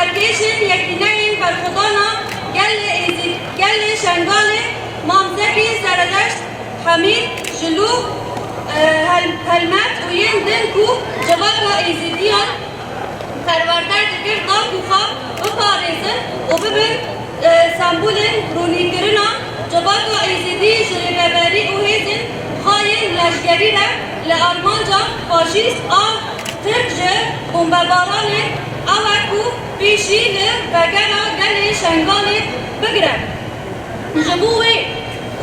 سرکشن یکینه برخودانا گل شنگال مامزکی سردشت حمید جلو هلمت و ین دن کو جواب ایزیدیان پروردر دکر دا کوخا بپارزن و ببن سمبولن رونی کرنا جواب ایزیدی جریبری و هیزن خواهی لشگری را لارمانجا فاشیست ترجه بمباران اوکو پیشی لبگرا گل شنگال بگرن جبوه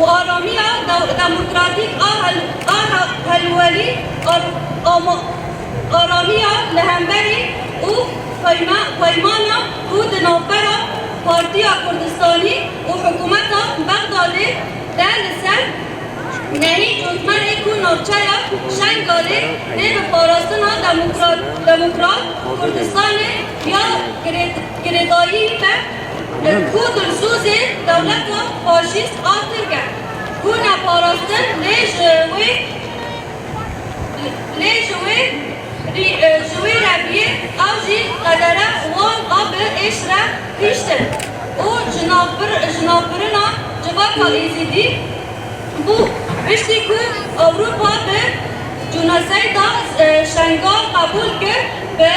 و آرامیا دموکراتیک هلولی آرامیا لهمبری و پیمانا و دنوبرا پارتیا کردستانی و حکومت بغدادی در لسر نهی جزمن اکو نوچایا شنگالی ده به پاراستنا دموکرات کردستان یا گردایی به کود السوز دولت فاشیست آتر کرد. کونه پاراستن جوی ربیه او جی قدره وان آب اشره پیشتن او جنابرنا جواکا ایزیدی بو بشتی که اوروپا به جنازه دا شنگال قبول کرد به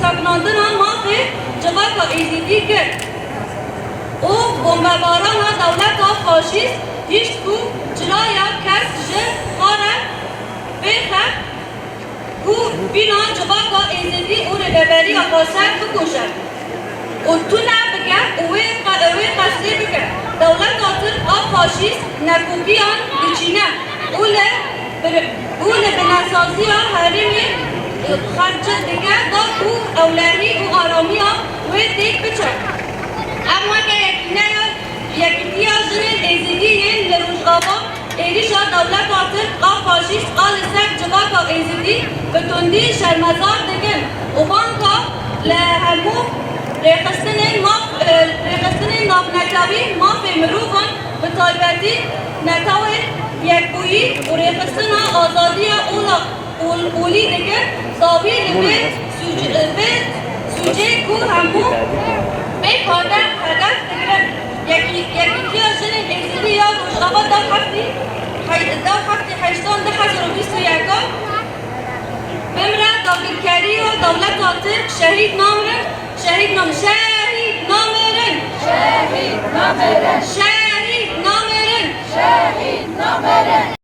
ساکناندن مافی جواکا ایزیدی کرد او بمباران دولت فاشیست هیچ کو جرایا کس جه خاره بخه کو بینا جواکا ایزیدی او ربری آقاسر بکشد و تو نبگه اوی قصده بکه دولت آتر فاشیست نکوکیان بچینه اوله بناسازی هرمی خرچه دیگه دا او اولانی و آرامی و دیگ بچه اما که یکی جنین ایزیدی لروشغابا ایریشا دولت آتر فاشیست سر جواکا ایزیدی به تندی شرمزار دگن و بانکا لهمو ریخستن ناف نکاوی مافی مروفان به طایبتی نتاوی یکبویی و ریخستن آزادی اولی دگن صابی به سوجه کو همو به کاندر هدف دگرن یکی جنین ایزیدی یا روشغابا دا هفتی 821 بمره داگرکری و دولت آتر شهید نامرن شهید نامرن